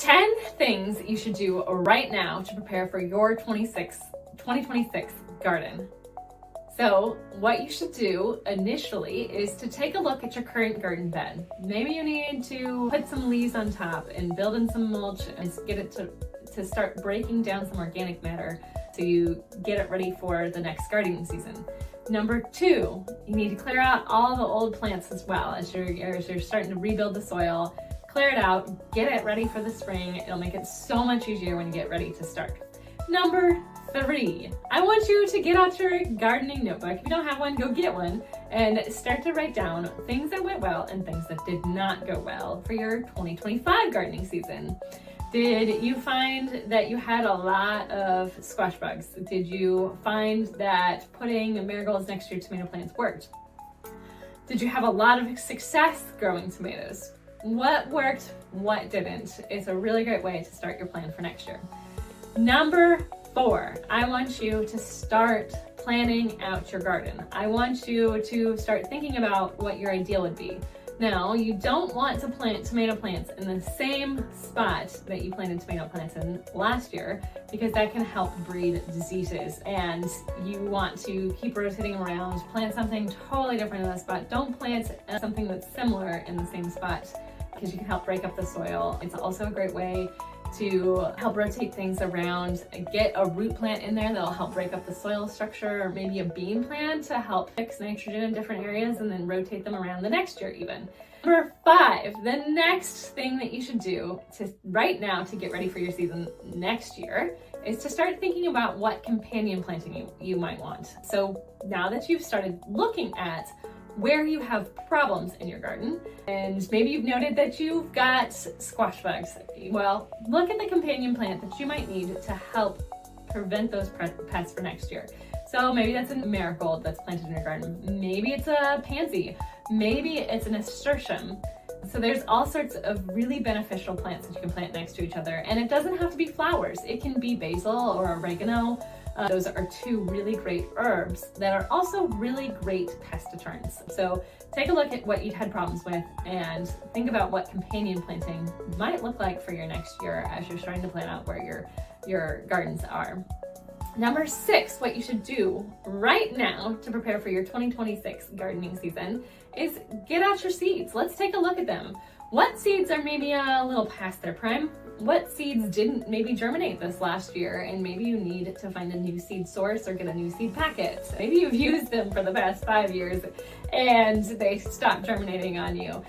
10 things you should do right now to prepare for your 2026 garden. So what you should do initially is to take a look at your current garden bed. Maybe you need to put some leaves on top and build in some mulch and get it to start breaking down some organic matter so you get it ready for the next gardening season. Number 2, you need to clear out all the old plants as well. As you're starting to rebuild the soil, clear it out, get it ready for the spring. It'll make it so much easier when you get ready to start. Number 3, I want you to get out your gardening notebook. If you don't have one, go get one and start to write down things that went well and things that did not go well for your 2025 gardening season. Did you find that you had a lot of squash bugs? Did you find that putting marigolds next to your tomato plants worked? Did you have a lot of success growing tomatoes? What worked, what didn't? It's a really great way to start your plan for next year. Number 4, I want you to start planning out your garden. I want you to start thinking about what your ideal would be. Now, you don't want to plant tomato plants in the same spot that you planted tomato plants in last year because that can help breed diseases, and you want to keep rotating around, plant something totally different in that spot. Don't plant something that's similar in the same spot because you can help break up the soil. It's also a great way to help rotate things around. Get a root plant in there that'll help break up the soil structure, or maybe a bean plant to help fix nitrogen in different areas and then rotate them around the next year even. Number 5, the next thing that you should do right now to get ready for your season next year is to start thinking about what companion planting you might want. So now that you've started looking at where you have problems in your garden, and maybe you've noted that you've got squash bugs. Well, look at the companion plant that you might need to help prevent those pests for next year. So maybe that's a marigold that's planted in your garden. Maybe it's a pansy. Maybe it's a nasturtium. So there's all sorts of really beneficial plants that you can plant next to each other. And it doesn't have to be flowers. It can be basil or oregano. Those are 2 really great herbs that are also really great pest deterrents. So take a look at what you had problems with and think about what companion planting might look like for your next year as you're starting to plan out where your gardens are. Number 6, what you should do right now to prepare for your 2026 gardening season is get out your seeds. Let's take a look at them. What seeds are maybe a little past their prime? What seeds didn't maybe germinate this last year, and maybe you need to find a new seed source or get a new seed packet? Maybe you've used them for the past 5 years and they stopped germinating on you.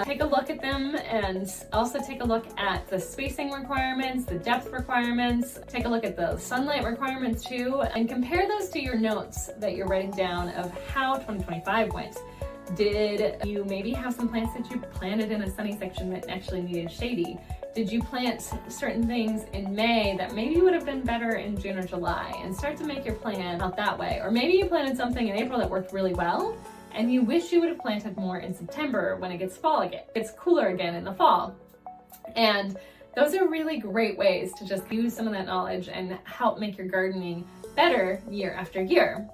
Take a look at them, and also take a look at the spacing requirements, the depth requirements. Take a look at the sunlight requirements too, and compare those to your notes that you're writing down of how 2025 went. Did you maybe have some plants that you planted in a sunny section that actually needed shady? Did you plant certain things in May that maybe would have been better in June or July? And start to make your plan out that way. Or maybe you planted something in April that worked really well and you wish you would have planted more in September when it gets fall again. It's cooler again in the fall. And those are really great ways to just use some of that knowledge and help make your gardening better year after year.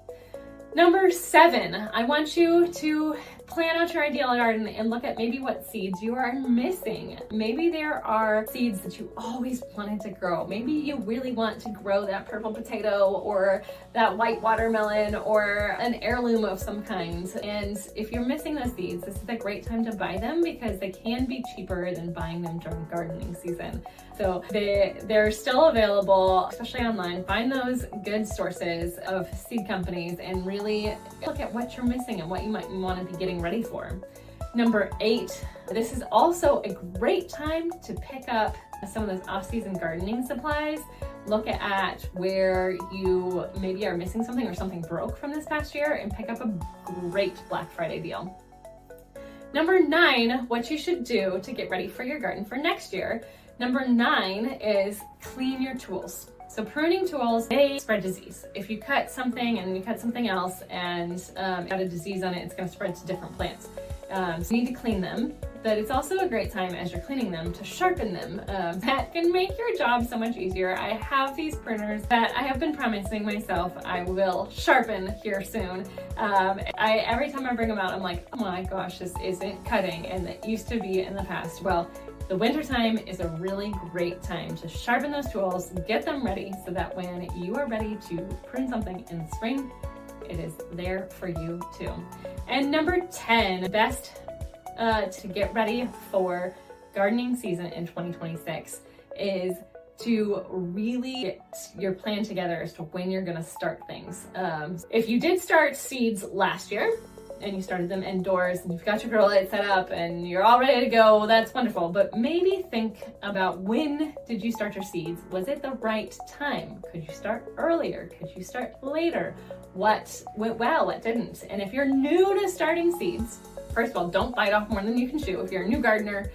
Number 7, I want you to plan out your ideal garden and look at maybe what seeds you are missing. Maybe there are seeds that you always wanted to grow. Maybe you really want to grow that purple potato or that white watermelon or an heirloom of some kind. And if you're missing those seeds, this is a great time to buy them because they can be cheaper than buying them during gardening season. So they're still available, especially online. Find those good sources of seed companies and really look at what you're missing and what you might want to be getting ready for. Number 8, this is also a great time to pick up some of those off-season gardening supplies. Look at where you maybe are missing something or something broke from this past year and pick up a great Black Friday deal. Number 9, what you should do to get ready for your garden for next year. Number 9 is clean your tools. So pruning tools, they spread disease. If you cut something and you cut something else and got a disease on it, it's going to spread to different plants. So you need to clean them, but it's also a great time as you're cleaning them to sharpen them. That can make your job so much easier. I have these pruners that I have been promising myself I will sharpen here soon. Every time I bring them out, I'm like, oh my gosh, this isn't cutting, and it used to be in the past. Well, the wintertime is a really great time to sharpen those tools, get them ready so that when you are ready to prune something in the spring, it is there for you too. And number 10, best to get ready for gardening season in 2026 is to really get your plan together as to when you're gonna start things. If you did start seeds last year and you started them indoors and you've got your grow light set up and you're all ready to go, that's wonderful. But maybe think about, when did you start your seeds? Was it the right time? Could you start earlier? Could you start later? What went well, what didn't? And if you're new to starting seeds, first of all, don't bite off more than you can chew. If you're a new gardener,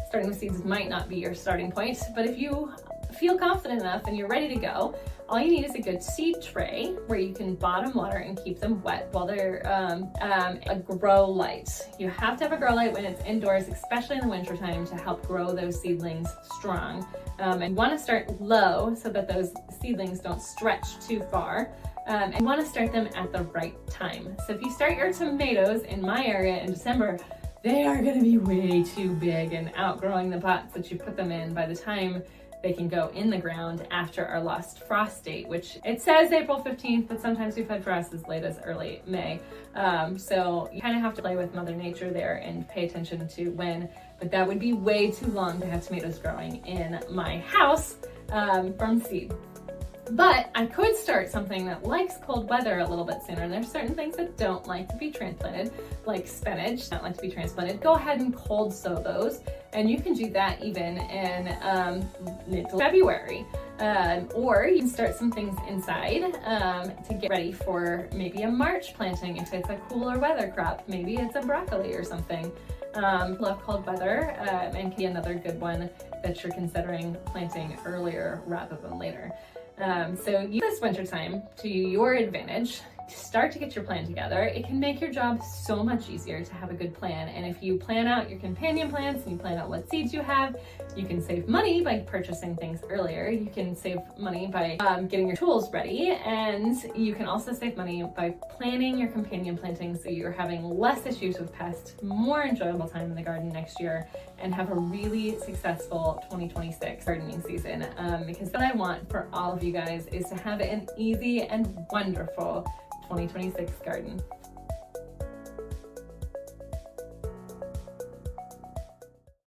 starting with seeds might not be your starting point. But if you feel confident enough and you're ready to go, all you need is a good seed tray where you can bottom water and keep them wet while they're a grow light. You have to have a grow light when it's indoors, especially in the wintertime, to help grow those seedlings strong. And you want to start low so that those seedlings don't stretch too far. And you want to start them at the right time. So if you start your tomatoes in my area in December, they are going to be way too big and outgrowing the pots that you put them in by the time they can go in the ground after our last frost date, which it says April 15th, but sometimes we've had frost as late as early May. So you kind of have to play with Mother Nature there and pay attention to when, but that would be way too long to have tomatoes growing in my house from seed. But I could start something that likes cold weather a little bit sooner. There's certain things that don't like to be transplanted, like spinach, don't like to be transplanted. Go ahead and cold sow those. And you can do that even in mid-February. Or you can start some things inside to get ready for maybe a March planting if it's a cooler weather crop. Maybe it's a broccoli or something. Love cold weather and can be another good one that you're considering planting earlier rather than later. So use this wintertime to your advantage. Start to get your plan together. It can make your job so much easier to have a good plan. And if you plan out your companion plants and you plan out what seeds you have, you can save money by purchasing things earlier. You can save money by getting your tools ready. And you can also save money by planning your companion planting so you're having less issues with pests, more enjoyable time in the garden next year, and have a really successful 2026 gardening season. Because what I want for all of you guys is to have an easy and wonderful 2026 garden.